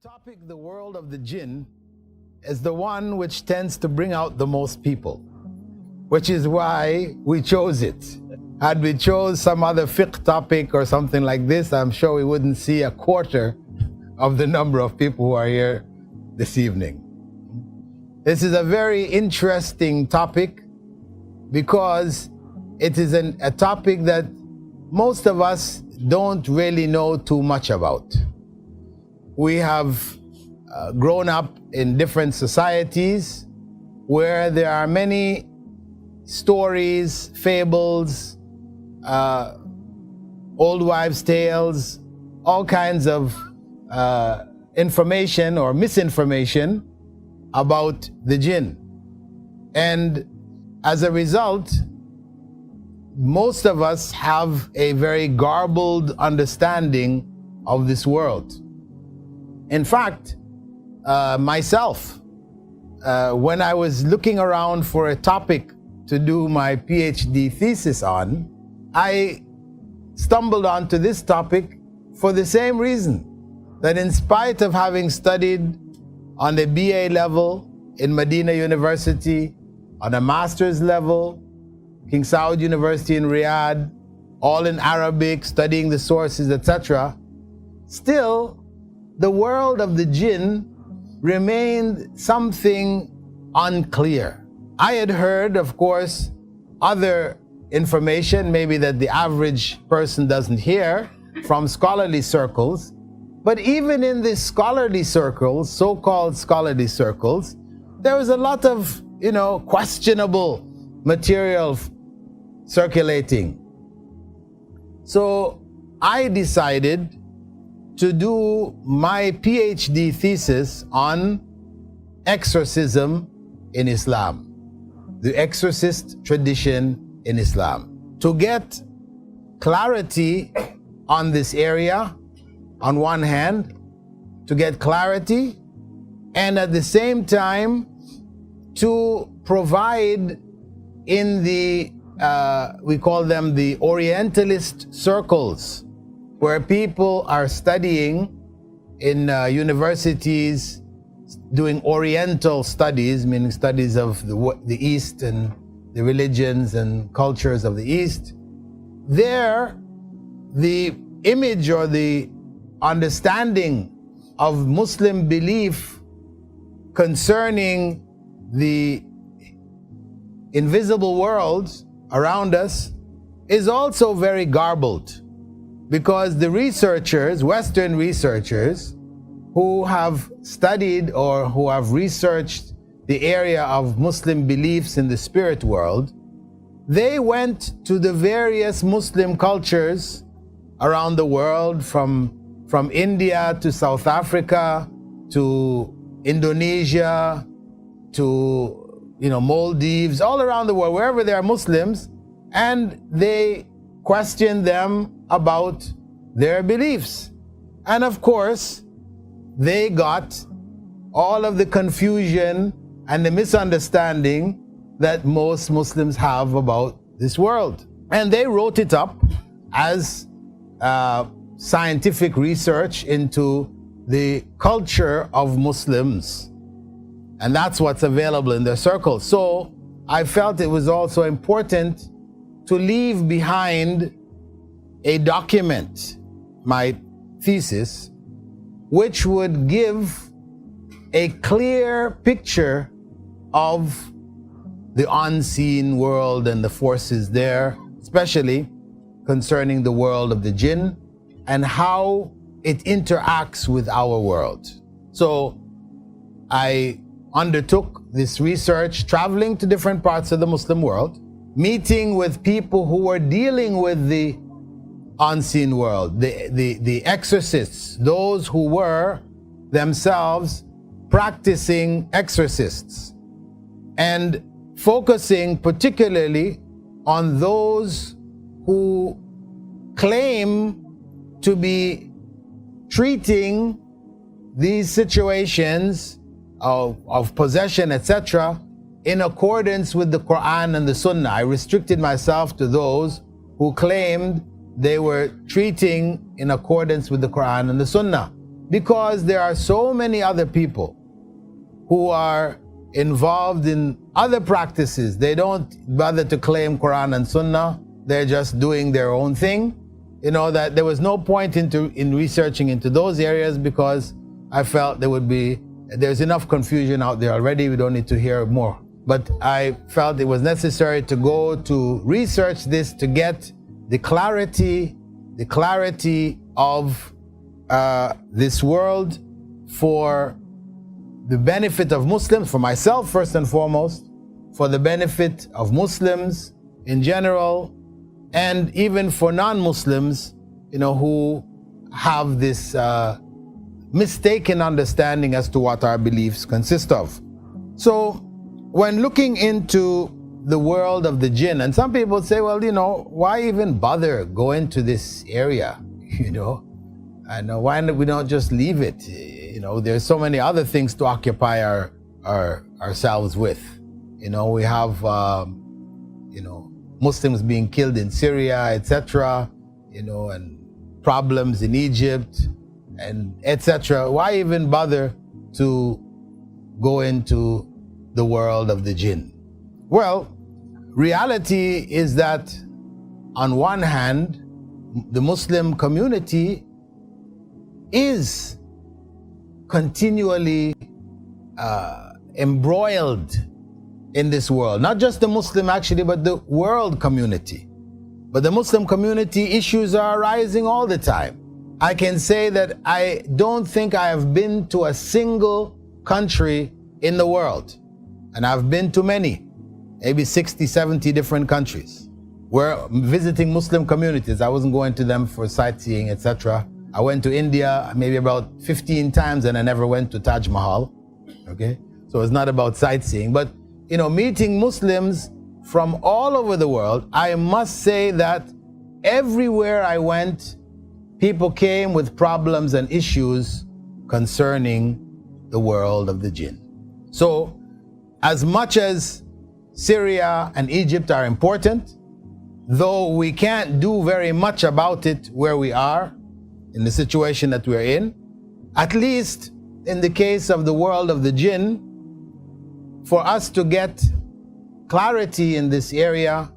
topic, the world of the Jinn, is the one which tends to bring out the most people, which is why we chose it. Had we chose some other fiqh topic or something like this, I'm sure we wouldn't see a quarter of the number of people who are here this evening. This is a very interesting topic because it is a topic that most of us don't really know too much about. We have grown up in different societies where there are many stories, fables, old wives' tales, all kinds of information or misinformation about the Jinn. And as a result, most of us have a very garbled understanding of this world. In fact, myself, when I was looking around for a topic to do my PhD thesis on, I stumbled onto this topic for the same reason, that in spite of having studied on the BA level in Medina University, on a master's level, King Saud University in Riyadh, all in Arabic, studying the sources, etc., still the world of the Jinn remained something unclear. I had heard, of course, other information, maybe that the average person doesn't hear, from scholarly circles. But even in the scholarly circles, so-called scholarly circles, there was a lot of, questionable material circulating. So I decided to do my PhD thesis on exorcism in Islam, the exorcist tradition in Islam, to get clarity on this area on one hand, to get clarity, and at the same time to provide in the, we call them the Orientalist circles, where people are studying in universities, doing Oriental studies, meaning studies of the East and the religions and cultures of the East. There, the image or the understanding of Muslim belief concerning the invisible world around us is also very garbled, because the researchers, Western researchers, who have studied or who have researched the area of Muslim beliefs in the spirit world, they went to the various Muslim cultures around the world, from India to South Africa to Indonesia to Maldives, all around the world, wherever there are Muslims, and they questioned them about their beliefs. And of course, they got all of the confusion and the misunderstanding that most Muslims have about this world. And they wrote it up as scientific research into the culture of Muslims. And that's what's available in their circles. So I felt it was also important to leave behind a document, my thesis, which would give a clear picture of the unseen world and the forces there, especially concerning the world of the Jinn and how it interacts with our world. So I undertook this research, traveling to different parts of the Muslim world, meeting with people who were dealing with the unseen world, the exorcists, those who were themselves practicing exorcists, and focusing particularly on those who claim to be treating these situations of possession, etc., in accordance with the Quran and the Sunnah. I restricted myself to those who claimed they were treating in accordance with the Quran and the Sunnah. because there are so many other people who are involved in other practices. They don't bother to claim Quran and Sunnah. They're just doing their own thing. That there was no point in researching into those areas, because I felt there's enough confusion out there already. We don't need to hear more. But I felt it was necessary to go to research this to get the clarity of this world, for the benefit of Muslims, for myself first and foremost, for the benefit of Muslims in general, and even for non-Muslims, who have this mistaken understanding as to what our beliefs consist of. So when looking into the world of the jinn, and some people say, well, why even bother going to this area? And why we don't just leave it? There's so many other things to occupy ourselves with. We have Muslims being killed in Syria, etc., and problems in Egypt, and etc. Why even bother to go into the world of the jinn? Well, reality is that on one hand, the Muslim community is continually embroiled in this world. Not just the Muslim actually, but the world community. But the Muslim community issues are arising all the time. I can say that I don't think I have been to a single country in the world, and I've been to many, maybe 60, 70 different countries. We're visiting Muslim communities. I wasn't going to them for sightseeing, etc. I went to India maybe about 15 times, and I never went to Taj Mahal. Okay, so it's not about sightseeing, but meeting Muslims from all over the world, I must say that everywhere I went, people came with problems and issues concerning the world of the jinn. So, as much as Syria and Egypt are important, though we can't do very much about it where we are, in the situation that we're in, at least in the case of the world of the jinn, for us to get clarity in this area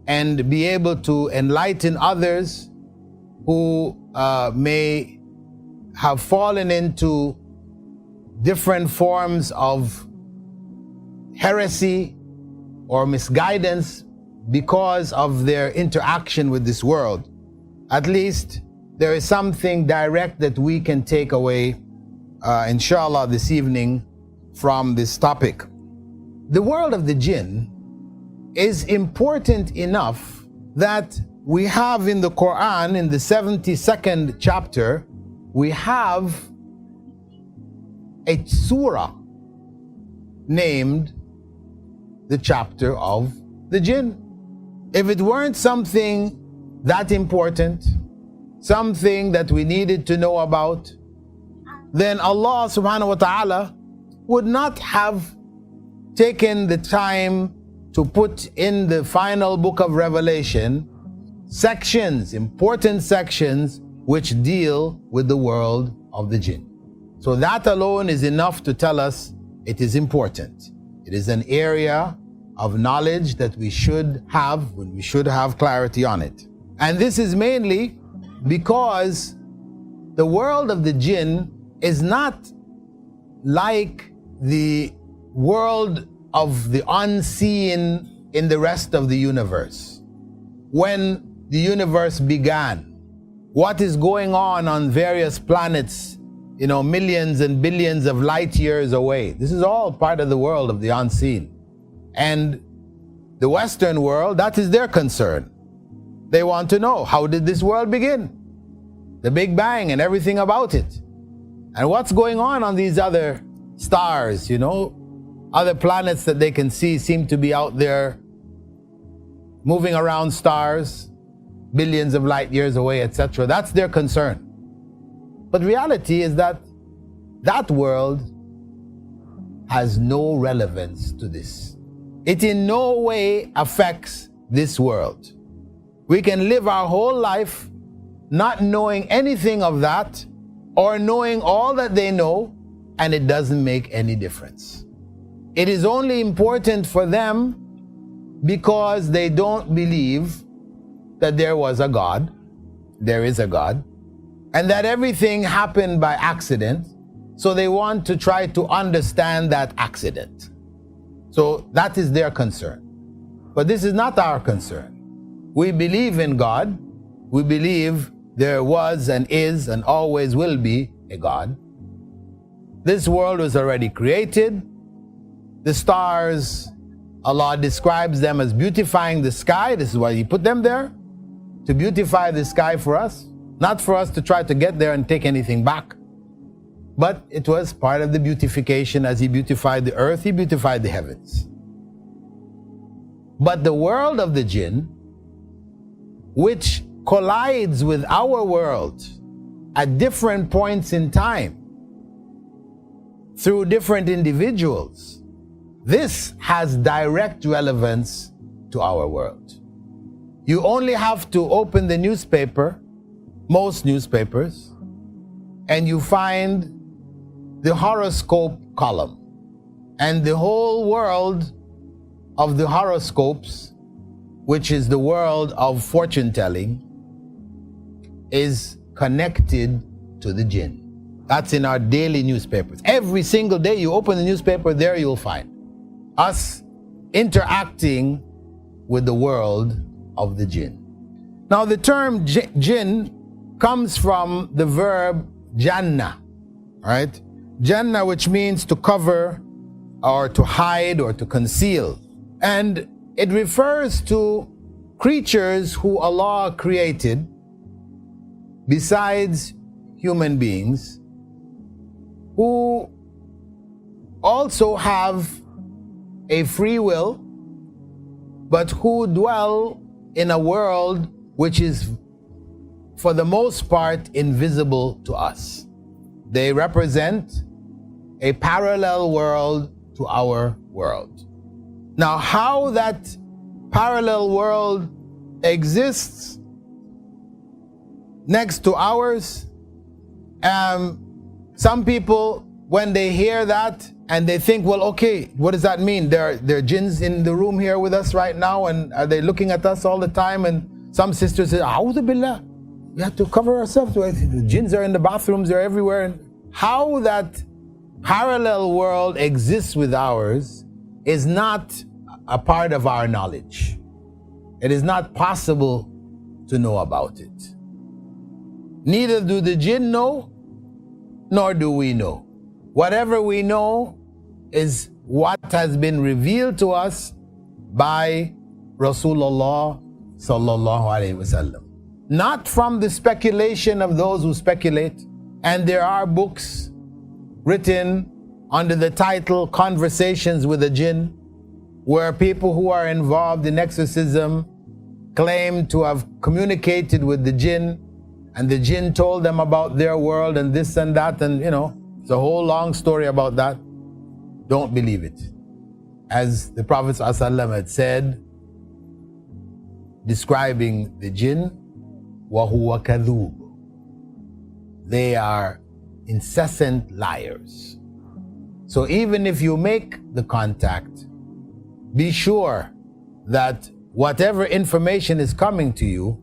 and be able to enlighten others who may have fallen into different forms of heresy or misguidance because of their interaction with this world. At least there is something direct that we can take away, inshallah, this evening from this topic. The world of the jinn is important enough that we have in the Quran, in the 72nd chapter, we have a surah named the chapter of the jinn. If it weren't something that important, something that we needed to know about, then Allah subhanahu wa ta'ala would not have taken the time to put in the final book of Revelation sections, important sections, which deal with the world of the jinn. So that alone is enough to tell us it is important. It is an area of knowledge that we should have clarity on it. And this is mainly because the world of the jinn is not like the world of the unseen in the rest of the universe. When the universe began, what is going on various planets, millions and billions of light years away. This is all part of the world of the unseen. And the Western world, that is their concern. They want to know, how did this world begin? The Big Bang and everything about it. And what's going on these other stars, Other planets that they can see seem to be out there moving around stars, billions of light years away, etc. That's their concern. But reality is that that world has no relevance to this. It in no way affects this world. We can live our whole life not knowing anything of that, or knowing all that they know, and it doesn't make any difference. It is only important for them because they don't believe that there was a God, there is a God, and that everything happened by accident, so they want to try to understand that accident. So that is their concern. But this is not our concern. We believe in God. We believe there was and is and always will be a God. This world was already created. The stars, Allah describes them as beautifying the sky. This is why He put them there, to beautify the sky for us, not for us to try to get there and take anything back. But it was part of the beautification. As He beautified the earth, He beautified the heavens. But the world of the Jinn, which collides with our world at different points in time through different individuals, this has direct relevance to our world. You only have to open the newspaper, most newspapers, and you find the horoscope column, and the whole world of the horoscopes, which is the world of fortune telling, is connected to the Jinn. That's in our daily newspapers. Every single day you open the newspaper, there you'll find us interacting with the world of the Jinn. Now the term Jinn comes from the verb janna, right? Janna, which means to cover or to hide or to conceal. And it refers to creatures who Allah created besides human beings, who also have a free will, but who dwell in a world which is for the most part invisible to us. They represent a parallel world to our world. Now, how that parallel world exists next to ours, some people, when they hear that and they think, well, okay, what does that mean? There are jinns in the room here with us right now, and are they looking at us all the time? And some sisters say, A'udhu Billah, we have to cover ourselves. The jinns are in the bathrooms, they're everywhere. And how that parallel world exists with ours is not a part of our knowledge. It is not possible to know about it. Neither do the jinn know, nor do we know. Whatever we know is what has been revealed to us by Rasulullah sallallahu alaihi wasallam. Not from the speculation of those who speculate. And there are books written under the title Conversations with a Jinn, where people who are involved in exorcism claim to have communicated with the jinn, and the jinn told them about their world and this and that, and it's a whole long story about that. Don't believe it. As the Prophet ﷺ had said, describing the jinn, وَهُوَ كَذُوبٌ, they are incessant liars. So even if you make the contact, be sure that whatever information is coming to you,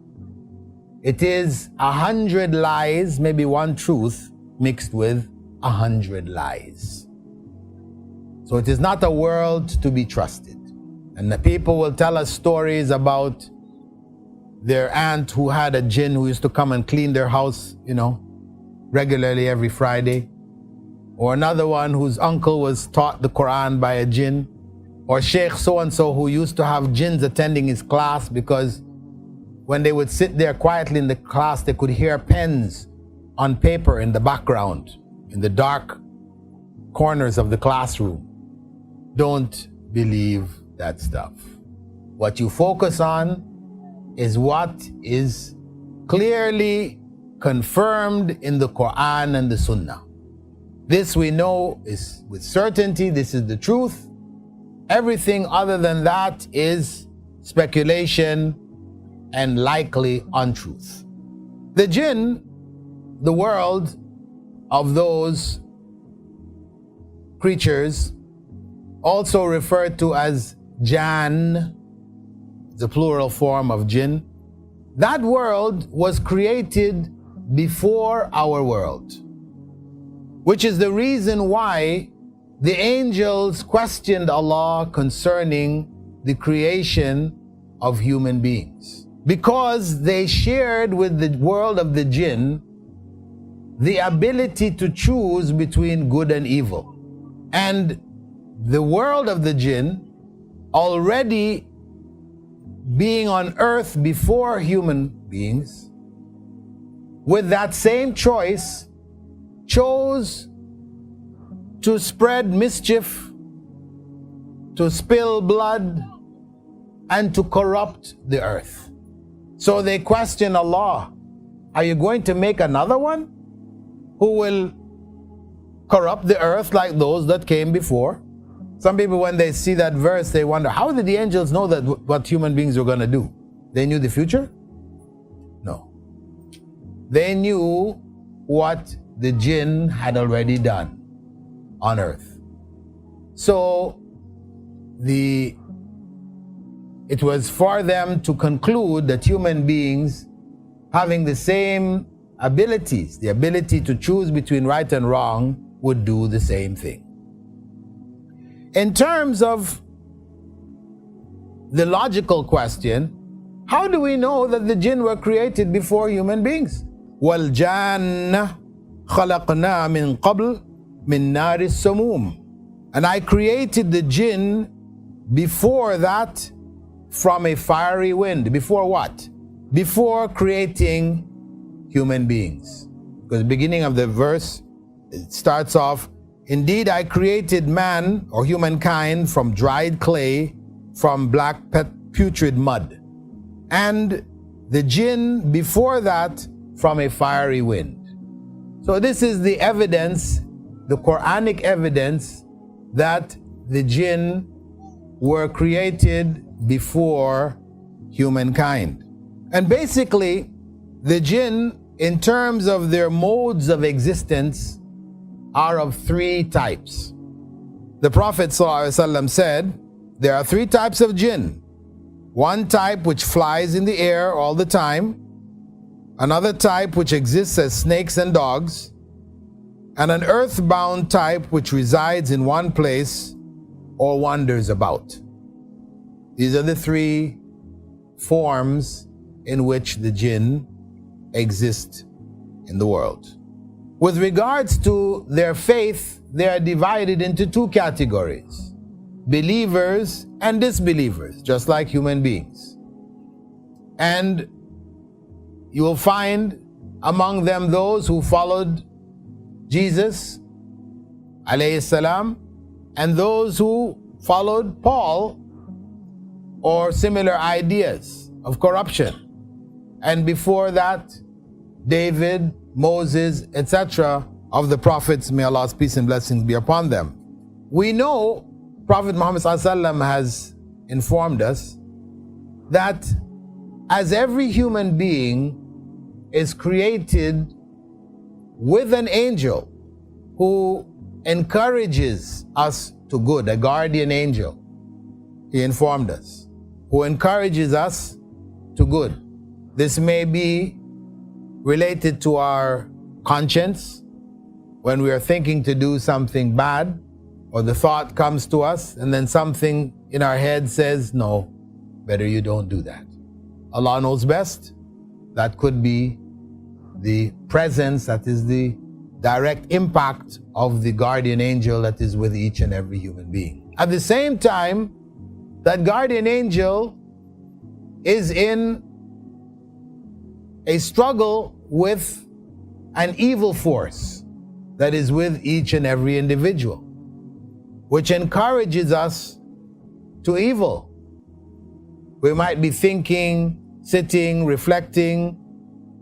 it is 100 lies, maybe one truth, mixed with 100 lies. So it is not a world to be trusted. And the people will tell us stories about their aunt who had a jinn who used to come and clean their house, regularly every Friday. Or another one whose uncle was taught the Quran by a jinn. Or Sheikh so-and-so who used to have jinns attending his class, because when they would sit there quietly in the class, they could hear pens on paper in the background, in the dark corners of the classroom. Don't believe that stuff. What you focus on is what is clearly confirmed in the Quran and the Sunnah. This we know is with certainty, this is the truth. Everything other than that is speculation and likely untruth. The jinn, the world, of those creatures, also referred to as Jan, the plural form of Jinn, that world was created before our world, which is the reason why the angels questioned Allah concerning the creation of human beings, because they shared with the world of the Jinn the ability to choose between good and evil. And the world of the Jinn, already being on earth before human beings, with that same choice, chose to spread mischief, to spill blood, and to corrupt the earth. So they question Allah, are you going to make another one who will corrupt the earth like those that came before? Some people, when they see that verse, they wonder, how did the angels know that what human beings were going to do? They knew the future? No. They knew what the Jinn had already done on earth. So it was for them to conclude that human beings, having the same abilities, the ability to choose between right and wrong, would do the same thing. In terms of the logical question, how do we know that the Jinn were created before human beings? وَالْجَانَّ خَلَقْنَا مِنْ قَبْلِ مِنْ نَارِ السَّمُومِ. And I created the Jinn before that from a fiery wind. Before what? Before creating human beings. Because the beginning of the verse, it starts off, indeed I created man or humankind from dried clay, from black putrid mud. And the Jinn before that from a fiery wind. So this is the evidence, the Quranic evidence, that the Jinn were created before humankind. And basically, the Jinn, in terms of their modes of existence, are of three types. The Prophet ﷺ said, there are three types of Jinn. One type which flies in the air all the time, another type which exists as snakes and dogs, and an earthbound type which resides in one place or wanders about. These are the three forms in which the Jinn exist in the world. With regards to their faith, they are divided into two categories: believers and disbelievers, just like human beings. And you will find among them those who followed Jesus alayhi salam, and those who followed Paul or similar ideas of corruption. And before that, David, Moses, etc., of the prophets, may Allah's peace and blessings be upon them. We know Prophet Muhammad ﷺ has informed us that as every human being is created with an angel who encourages us to good, a guardian angel, he informed us, who encourages us to good. This may be related to our conscience when we are thinking to do something bad, or the thought comes to us and then something in our head says, no, better you don't do that. Allah knows best. That could be the presence, that is the direct impact of the guardian angel that is with each and every human being. At the same time, that guardian angel is in a struggle with an evil force that is with each and every individual, which encourages us to evil. We might be thinking, sitting, reflecting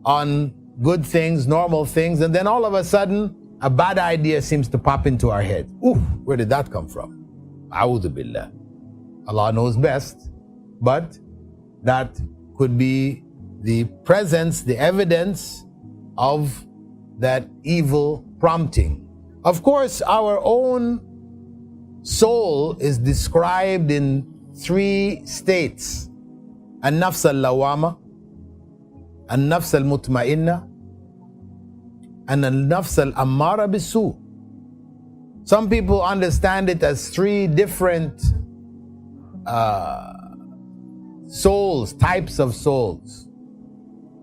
on good things, normal things, and then all of a sudden, a bad idea seems to pop into our head. Ooh, where did that come from? A'udhu billah. Allah knows best, but that could be the presence, the evidence of that evil prompting. Of course, our own soul is described in 3 states: an-nafs al-lawama, an-nafs al-mutma'inna, and an-nafs al-ammara bis-su. Some people understand it as 3 different souls, types of souls.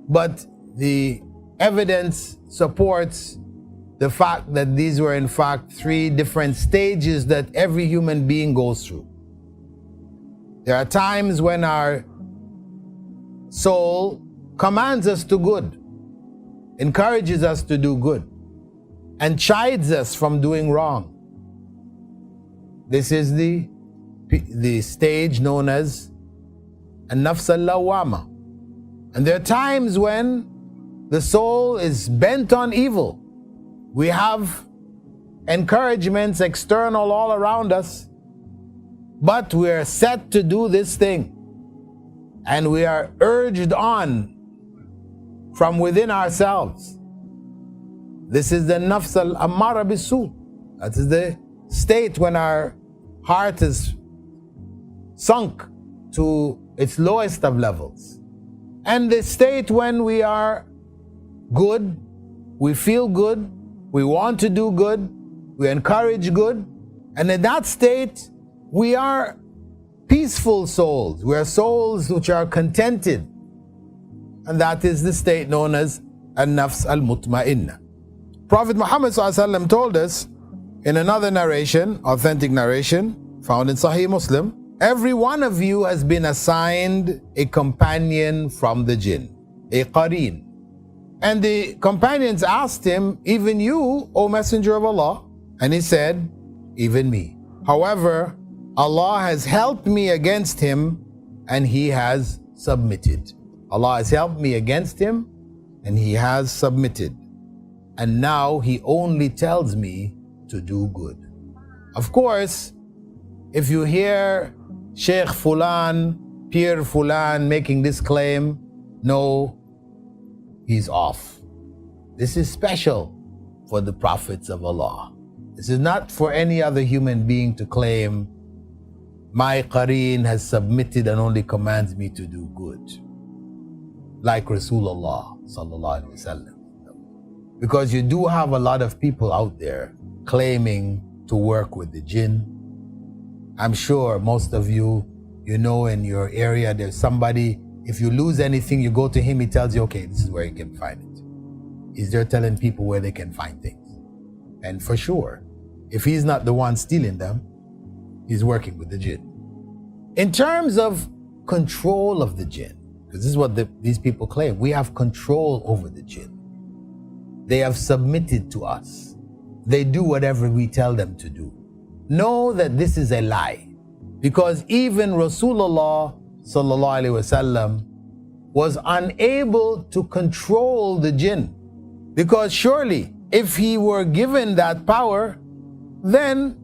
But the evidence supports the fact that these were in fact 3 different stages that every human being goes through. There are times when our soul commands us to good, encourages us to do good, and chides us from doing wrong. This is the stage known as an-nafs al-lawama. And there are times when the soul is bent on evil. We have encouragements external all around us, but we are set to do this thing. And we are urged on from within ourselves. This is the nafs al-ammara bis-su. That is the state when our heart is sunk to its lowest of levels. And the state when we are good, we feel good, we want to do good, we encourage good, and in that state, we are peaceful souls. We are souls which are contented. And that is the state known as an-nafs al-mutma'inna. Prophet Muhammad ﷺ told us in another narration, authentic narration, found in Sahih Muslim, every one of you has been assigned a companion from the jinn, a qareen. And the companions asked him, even you, O Messenger of Allah? And he said, even me. However, Allah has helped me against him and he has submitted. Allah has helped me against him and he has submitted. And now he only tells me to do good. Of course, if you hear Sheikh Fulan, Pir Fulan making this claim, no, he's off. This is special for the prophets of Allah. This is not for any other human being to claim, my qareen has submitted and only commands me to do good, like Rasulullah sallallahu alaihi wasallam. Because you do have a lot of people out there claiming to work with the jinn. I'm sure most of you, you know, in your area, there's somebody, if you lose anything, you go to him, he tells you, okay, this is where you can find it. He's there telling people where they can find things. And for sure, if he's not the one stealing them, he's working with the jinn. In terms of control of the jinn, because this is what these people claim, we have control over the jinn. They have submitted to us. They do whatever we tell them to do. Know that this is a lie, because even Rasulullah sallallahu alaihi wasallam was unable to control the jinn, because surely if he were given that power, then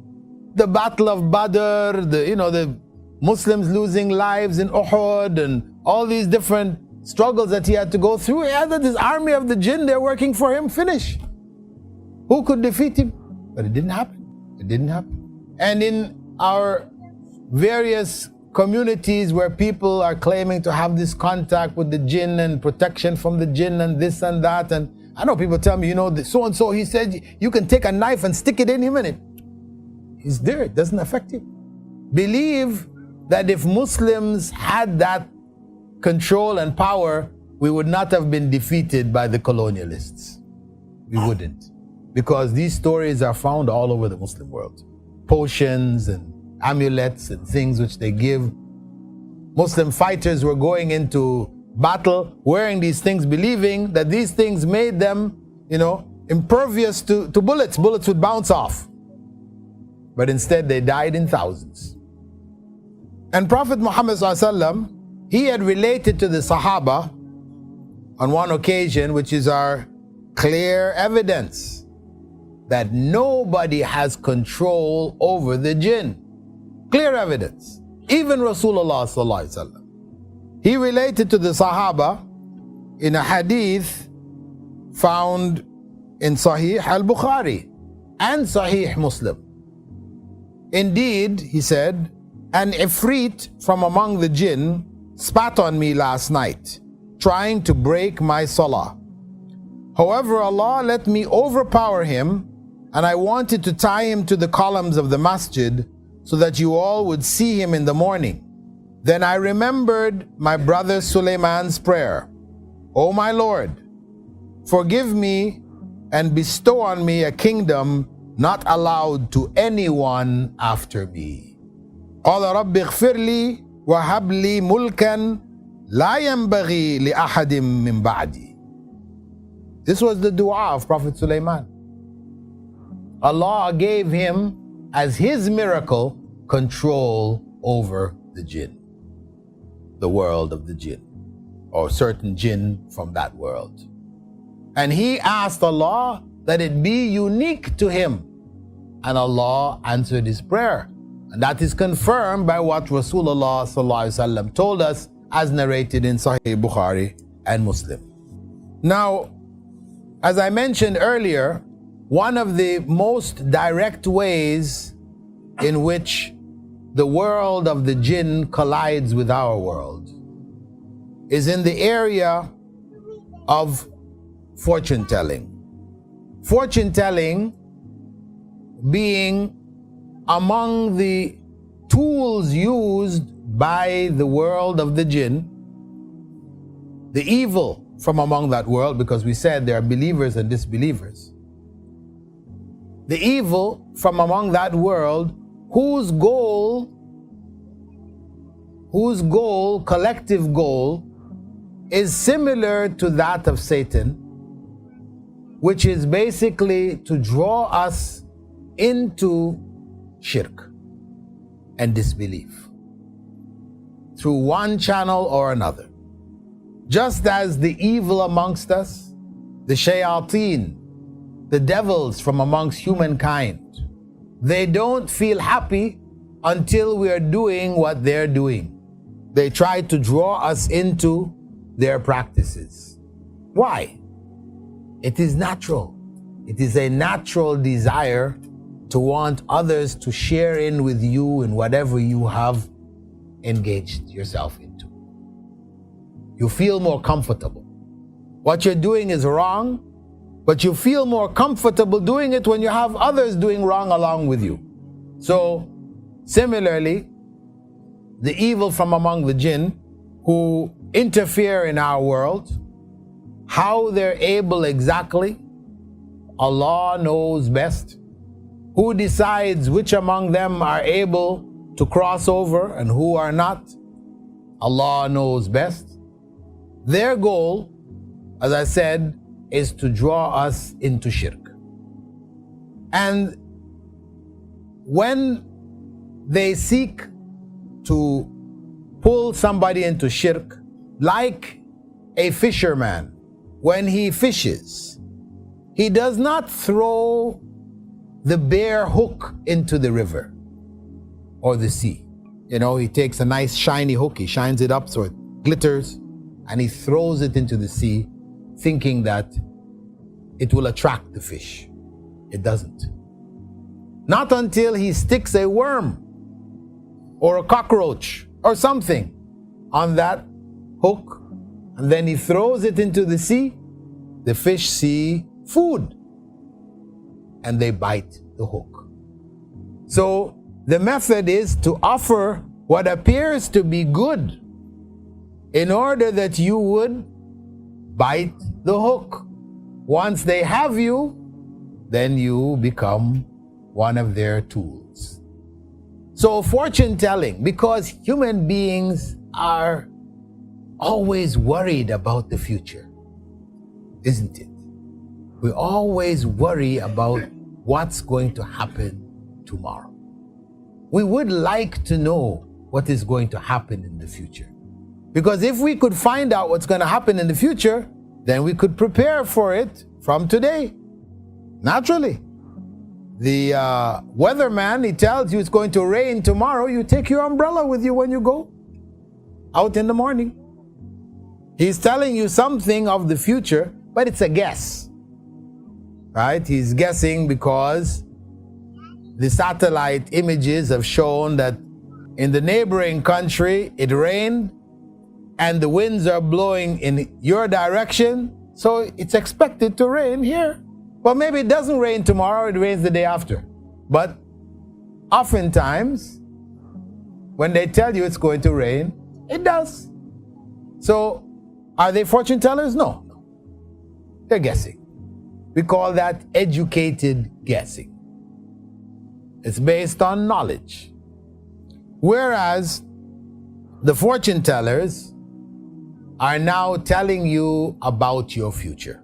the battle of Badr, the Muslims losing lives in Uhud and all these different struggles that he had to go through, he had this army of the jinn, they're working for him, finish. Who could defeat him? But it didn't happen. It didn't happen. And in our various communities where people are claiming to have this contact with the jinn and protection from the jinn and this and that, and I know people tell me, so-and-so, he said you can take a knife and stick it in him and he's there, it doesn't affect him. Believe that if Muslims had that control and power, we would not have been defeated by the colonialists. We wouldn't. Because these stories are found all over the Muslim world. Potions and amulets and things which they give. Muslim fighters were going into battle wearing these things, believing that these things made them, impervious to bullets. Bullets would bounce off. But instead they died in thousands. And Prophet Muhammad ﷺ, he had related to the Sahaba on one occasion, which is our clear evidence that nobody has control over the jinn. Clear evidence. Even Rasulullah sallallahu alaihi wasallam. He related to the Sahaba in a hadith found in Sahih al-Bukhari and Sahih Muslim. Indeed, he said, an ifrit from among the jinn spat on me last night, trying to break my salah. However, Allah let me overpower him, and I wanted to tie him to the columns of the masjid so that you all would see him in the morning. Then I remembered my brother Sulaiman's prayer. O my Lord, forgive me and bestow on me a kingdom not allowed to anyone after me. قال رب اغفر لي وهب لي ملكا لا ينبغي لأحد من بعدي. This was the dua of Prophet Sulaiman. Allah gave him, as his miracle, control over the jinn, the world of the jinn, or certain jinn from that world. And he asked Allah that it be unique to him, and Allah answered his prayer. And that is confirmed by what Rasulullah ﷺ told us, as narrated in Sahih Bukhari and Muslim. Now, as I mentioned earlier, one of the most direct ways in which the world of the jinn collides with our world is in the area of fortune telling. Fortune telling being among the tools used by the world of the jinn, the evil from among that world, because we said there are believers and disbelievers. The evil from among that world whose collective goal, is similar to that of Satan, which is basically to draw us into shirk and disbelief through one channel or another. Just as the evil amongst us, the shayateen, the devils from amongst humankind, they don't feel happy until we are doing what they're doing. They try to draw us into their practices. Why? It is natural. It is a natural desire to want others to share in with you in whatever you have engaged yourself into. You feel more comfortable. What you're doing is wrong, but you feel more comfortable doing it when you have others doing wrong along with you. So, similarly, the evil from among the jinn who interfere in our world, how they're able exactly, Allah knows best. Who decides which among them are able to cross over and who are not? Allah knows best. Their goal, as I said, is to draw us into shirk. And when they seek to pull somebody into shirk, like a fisherman, when he fishes, he does not throw the bare hook into the river or the sea. You know, he takes a nice shiny hook, he shines it up so it glitters, and he throws it into the sea, thinking that it will attract the fish. It doesn't. Not until he sticks a worm or a cockroach or something on that hook, and then he throws it into the sea. The fish see food and they bite the hook. So the method is to offer what appears to be good in order that you would bite the hook. Once they have you, then you become one of their tools. So fortune telling, because human beings are always worried about the future, isn't it? We always worry about what's going to happen tomorrow. We would like to know what is going to happen in the future. Because if we could find out what's going to happen in the future, then we could prepare for it from today. Naturally. The weatherman, he tells you it's going to rain tomorrow. You take your umbrella with you when you go out in the morning. He's telling you something of the future, but it's a guess. right? He's guessing because the satellite images have shown that in the neighboring country it rained and the winds are blowing in your direction, so it's expected to rain here. But maybe it doesn't rain tomorrow, it rains the day after. But oftentimes, when they tell you it's going to rain, it does. So, are they fortune tellers? No. They're guessing. We call that educated guessing. It's based on knowledge. Whereas the fortune tellers are now telling you about your future.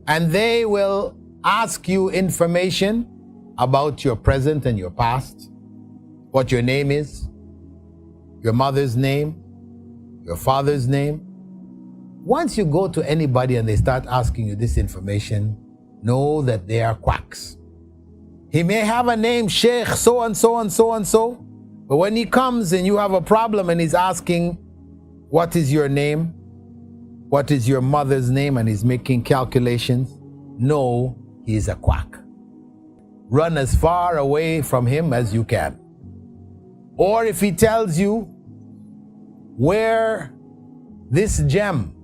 And they will ask you information about your present and your past, what your name is, your mother's name, your father's name. Once you go to anybody and they start asking you this information, know that they are quacks. He may have a name, Sheikh, so and so and so and so, but when he comes and you have a problem and he's asking, what is your name? What is your mother's name? And he's making calculations, know he's a quack. Run as far away from him as you can. Or if he tells you where this gem,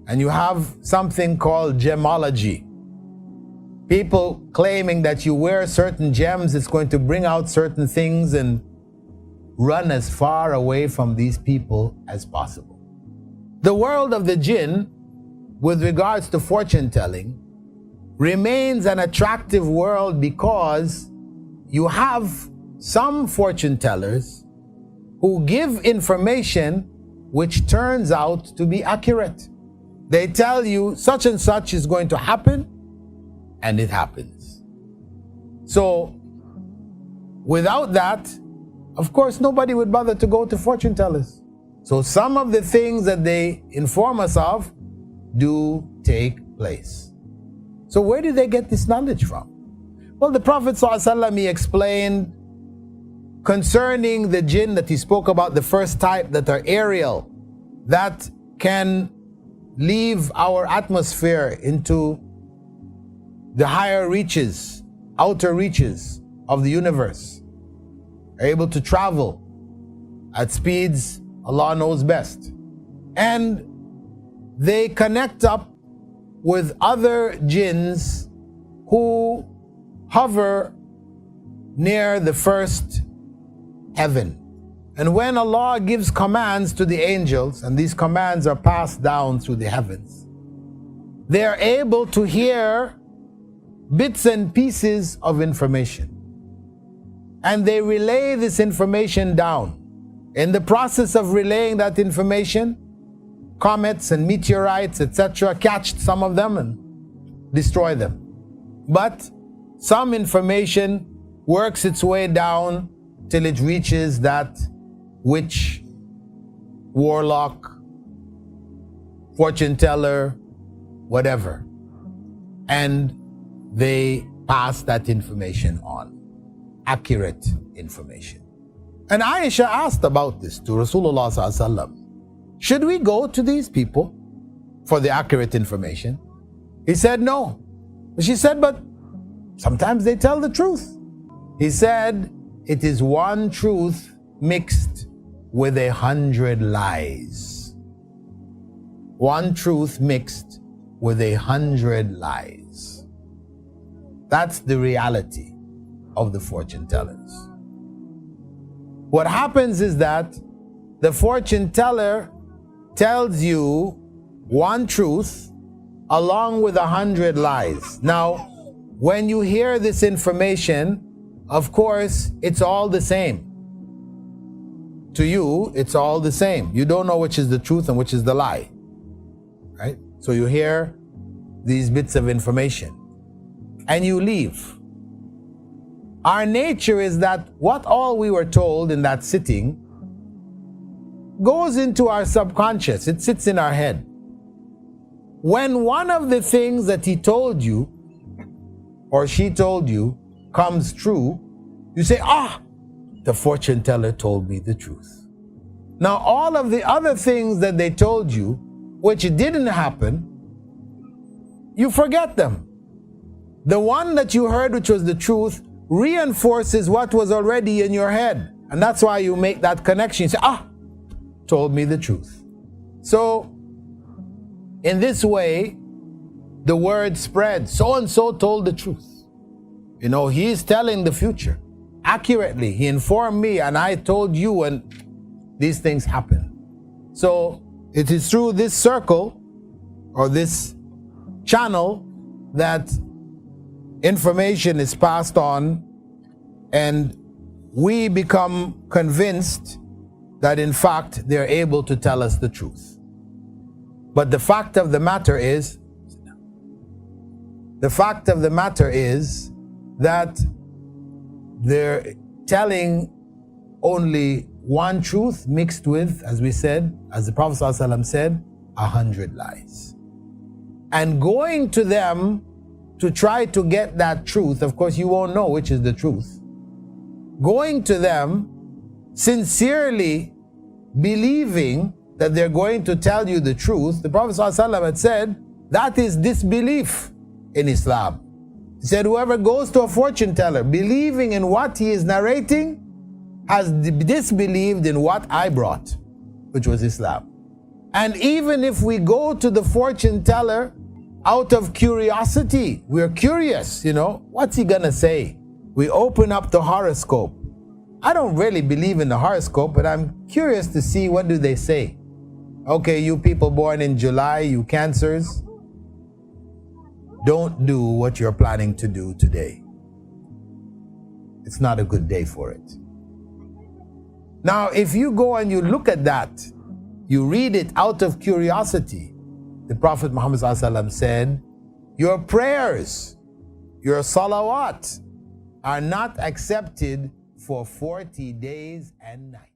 and you have something called gemology, people claiming that you wear certain gems, it's going to bring out certain things, and run as far away from these people as possible. The world of the Jinn, with regards to fortune telling, remains an attractive world because you have some fortune tellers who give information which turns out to be accurate. They tell you such and such is going to happen, and it happens. So, without that, of course, nobody would bother to go to fortune tellers. So some of the things that they inform us of do take place. So where did they get this knowledge from? Well, the Prophet ﷺ, he explained concerning the jinn that he spoke about, the first type that are aerial, that can leave our atmosphere into the higher reaches, outer reaches of the universe, are able to travel at speeds Allah knows best. And they connect up with other jinns who hover near the first heaven. And when Allah gives commands to the angels, and these commands are passed down through the heavens, they are able to hear bits and pieces of information. And they relay this information down. In the process of relaying that information, comets and meteorites, etc., catch some of them and destroy them. But some information works its way down till it reaches that witch, warlock, fortune teller, whatever. And they pass that information on. Accurate information. And Aisha asked about this to Rasulullah ﷺ. Should we go to these people for the accurate information? He said no. She said, but sometimes they tell the truth. He said, it is one truth mixed with 100 lies. One truth mixed with 100 lies. That's the reality of the fortune tellers. What happens is that the fortune teller tells you one truth along with 100 lies. Now, when you hear this information, of course, it's all the same. To you, it's all the same. You don't know which is the truth and which is the lie, right? So you hear these bits of information and you leave. Our nature is that what all we were told in that sitting goes into our subconscious. It sits in our head. When one of the things that he told you or she told you comes true, you say, the fortune teller told me the truth. Now, all of the other things that they told you, which didn't happen, you forget them. The one that you heard, which was the truth, reinforces what was already in your head. And that's why you make that connection. You say, told me the truth. So, in this way, the word spread. So-and-so told the truth. You know, he is telling the future accurately. He informed me and I told you, and these things happen. So, it is through this circle or this channel that information is passed on, and we become convinced that in fact they're able to tell us the truth. But the fact of the matter is that they're telling only one truth mixed with, as we said, as the Prophet ﷺ said, 100 lies. And going to them to try to get that truth, of course you won't know which is the truth. Going to them sincerely believing that they're going to tell you the truth, the Prophet ﷺ had said, that is disbelief in Islam. He said, whoever goes to a fortune teller believing in what he is narrating has disbelieved in what I brought, which was Islam. And even if we go to the fortune teller out of curiosity, we're curious, you know, what's he gonna say? We open up the horoscope. I don't really believe in the horoscope, but I'm curious to see what do they say. Okay, you people born in July, you Cancers, don't do what you're planning to do today. It's not a good day for it. Now, if you go and you look at that, you read it out of curiosity, the Prophet Muhammad ﷺ said, your prayers, your salawat are not accepted for 40 days and nights.